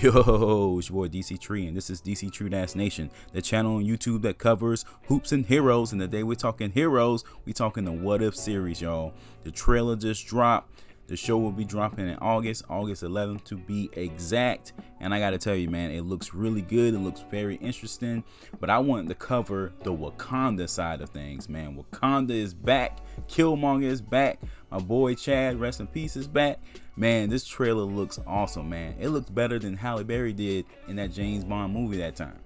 Yo, it's your boy Dctree, and this is Dctree-Nation, the channel on YouTube that covers hoops and heroes. And today we're talking heroes. We talking the What If series, y'all. The trailer just dropped. The show will be dropping in August 11th to be exact. And I gotta tell you, man, it looks really good. It looks very interesting. But I wanted to cover the Wakanda side of things, man. Wakanda is back. Killmonger is back. My boy Chad, rest in peace, is back. Man, this trailer looks awesome, man. It looks better than Halle Berry did in that James Bond movie that time.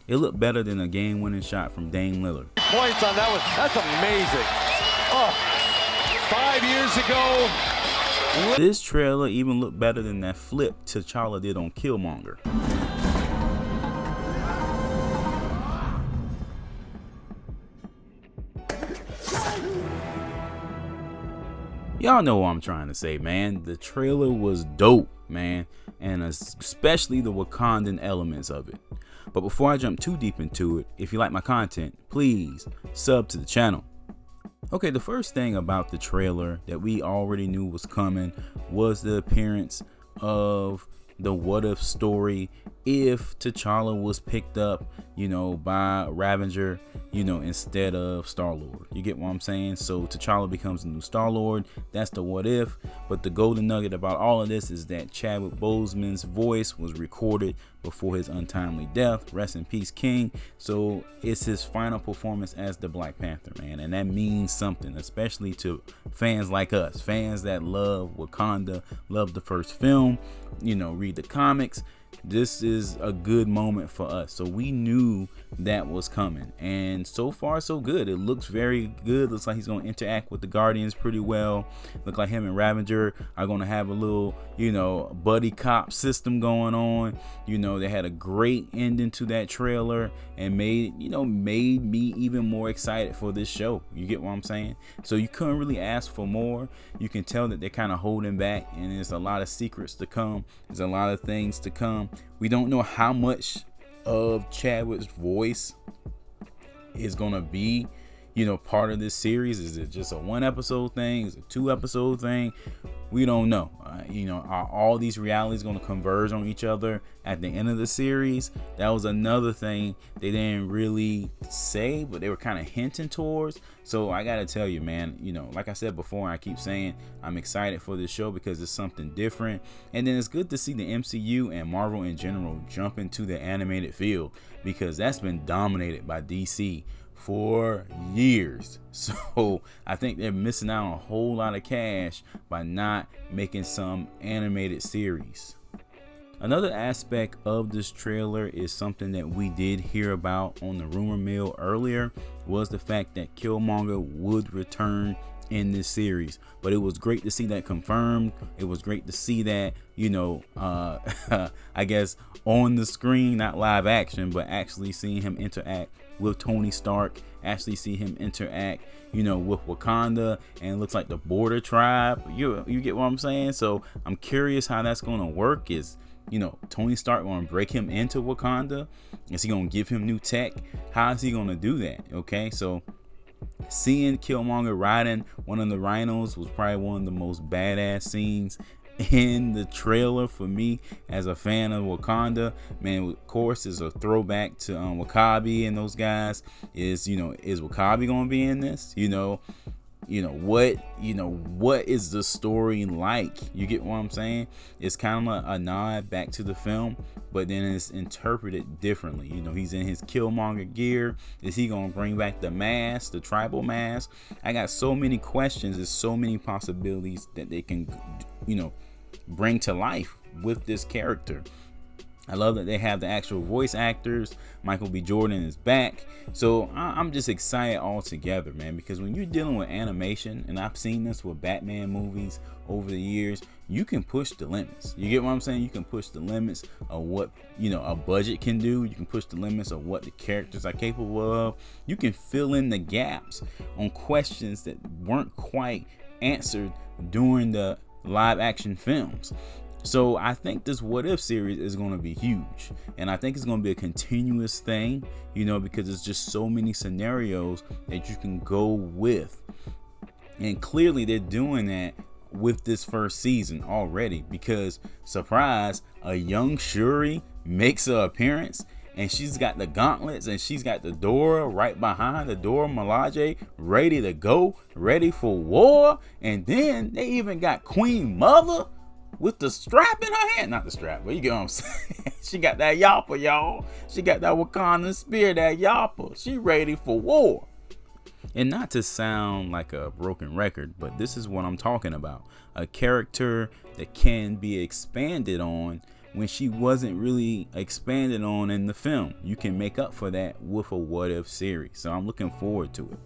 It looked better than a game-winning shot from Dame Lillard. Points on that one. That's amazing. Oh, 5 years ago. This trailer even looked better than that flip T'Challa did on Killmonger. Y'all know what I'm trying to say, man. The trailer was dope, man, and especially the Wakandan elements of it. But before I jump too deep into it, if you like my content, please sub to the channel. Okay, the first thing about the trailer that we already knew was coming was the appearance of the What If story if T'Challa was picked up, by Ravager, instead of Star-Lord. You get what I'm saying? So T'Challa becomes the new Star-Lord. That's the what if. But the golden nugget about all of this is that Chadwick Boseman's voice was recorded before his untimely death. Rest in peace, King. So it's his final performance as the Black Panther, man. And that means something, especially to fans like us, fans that love Wakanda, love the first film, read the comics. This is a good moment for us. So we knew that was coming, and so far so good. It looks very good. Looks like he's going to interact with the Guardians pretty well. Look like him and Ravager are going to have a little buddy cop system going on. They had a great ending to that trailer and made me even more excited for this show. You get what I'm saying? So you couldn't really ask for more. You can tell that they're kind of holding back, and there's a lot of secrets to come. There's a lot of things to come. We don't know how much of Chadwick's voice is gonna be part of this series. Is it just a 1 episode thing? Is it a 2 episode thing? We don't know. Are all these realities going to converge on each other at the end of the series? That was another thing they didn't really say, but they were kind of hinting towards. So I gotta tell you, man, like I said before, I keep saying I'm excited for this show because it's something different. And then it's good to see the MCU and Marvel in general jump into the animated field, because that's been dominated by DC for years. So I think they're missing out on a whole lot of cash by not making some animated series. Another aspect of this trailer is something that we did hear about on the rumor mill earlier, was the fact that Killmonger would return in this series. But it was great to see that confirmed. It was great to see that I guess on the screen, not live action, but actually seeing him interact with Tony Stark, actually see him interact with Wakanda, and it looks like the border tribe. You get what I'm saying? So I'm curious how that's going to work. Is Tony Stark going to break him into Wakanda? Is he going to give him new tech? How is he going to do that? Okay, so seeing Killmonger riding one of the rhinos was probably one of the most badass scenes in the trailer for me as a fan of Wakanda. Man, of course, is a throwback to W'Kabi and those guys. Is W'Kabi gonna be in this? What is the story like? You get what I'm saying? It's kind of a nod back to the film, but then it's interpreted differently. He's in his Killmonger gear. Is he gonna bring back the mask, the tribal mask? I got so many questions. There's so many possibilities that they can bring to life with this character. I love that they have the actual voice actors. Michael B. Jordan is back. So I'm just excited altogether, man, because when you're dealing with animation, and I've seen this with Batman movies over the years, you can push the limits. You get what I'm saying? You can push the limits of what a budget can do. You can push the limits of what the characters are capable of. You can fill in the gaps on questions that weren't quite answered during the live action films. So I think this What If series is going to be huge, and I think it's going to be a continuous thing, because it's just so many scenarios that you can go with. And clearly they're doing that with this first season already, because surprise, a young Shuri makes an appearance, and she's got the gauntlets, and she's got the Dora right behind the Dora Milaje, ready to go, ready for war. And then they even got Queen Mother with the strap in her hand. Not the strap, but you get what I'm saying. She got that yappa, y'all. She got that Wakandan spear, that yappa. She ready for war. And not to sound like a broken record, but this is what I'm talking about. A character that can be expanded on when she wasn't really expanded on in the film. You can make up for that with a what if series. So I'm looking forward to it.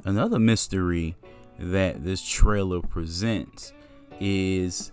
Another mystery that this trailer presents is,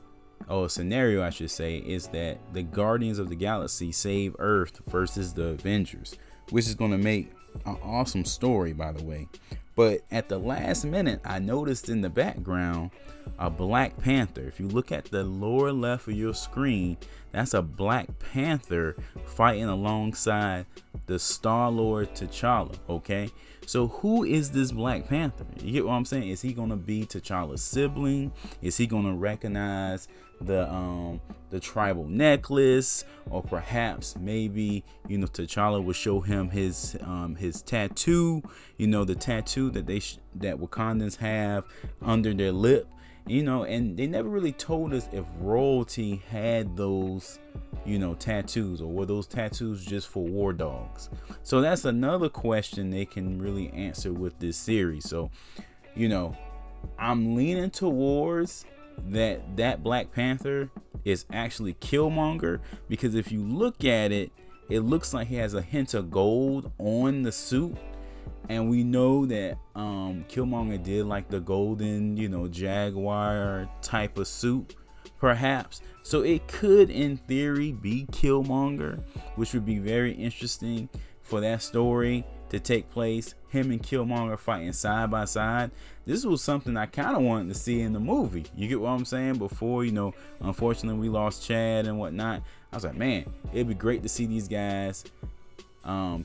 a scenario I should say, is that the Guardians of the Galaxy save Earth versus the Avengers, which is going to make an awesome story, by the way. But at the last minute, I noticed in the background a Black Panther. If you look at the lower left of your screen, that's a Black Panther fighting alongside the Star-Lord T'Challa. Okay, so who is this Black Panther? You get what I'm saying? Is he gonna be T'Challa's sibling? Is he gonna recognize the tribal necklace, or perhaps maybe, you know, T'Challa will show him his tattoo, you know, the tattoo that that Wakandans have under their lip, you know. And they never really told us if royalty had those, you know, tattoos, or were those tattoos just for war dogs. So that's another question they can really answer with this series. So, you know, I'm leaning towards that Black Panther is actually Killmonger, because if you look at it, it looks like he has a hint of gold on the suit, and we know that Killmonger did like the golden, you know, Jaguar type of suit, perhaps. So it could, in theory, be Killmonger, which would be very interesting for that story to take place. Him and Killmonger fighting side by side. This was something I kind of wanted to see in the movie. You get what I'm saying? Before, you know, unfortunately we lost Chad and whatnot. I was like, man, it'd be great to see these guys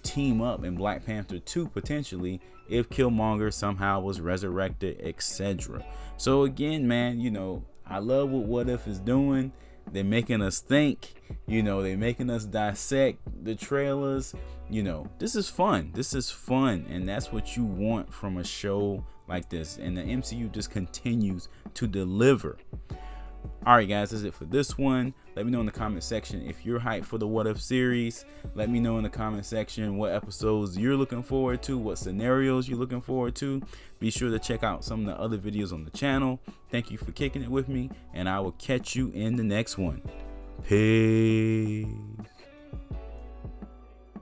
team up in Black Panther 2 potentially, if Killmonger somehow was resurrected, etc. So again, man, you know, I love what If is doing. They're making us think, you know, they're making us dissect the trailers. You know, this is fun. This is fun. And that's what you want from a show like this. And the MCU just continues to deliver. Alright guys, that's it for this one. Let me know in the comment section if you're hyped for the What If series. Let me know in the comment section what episodes you're looking forward to, what scenarios you're looking forward to. Be sure to check out some of the other videos on the channel. Thank you for kicking it with me, and I will catch you in the next one. Peace.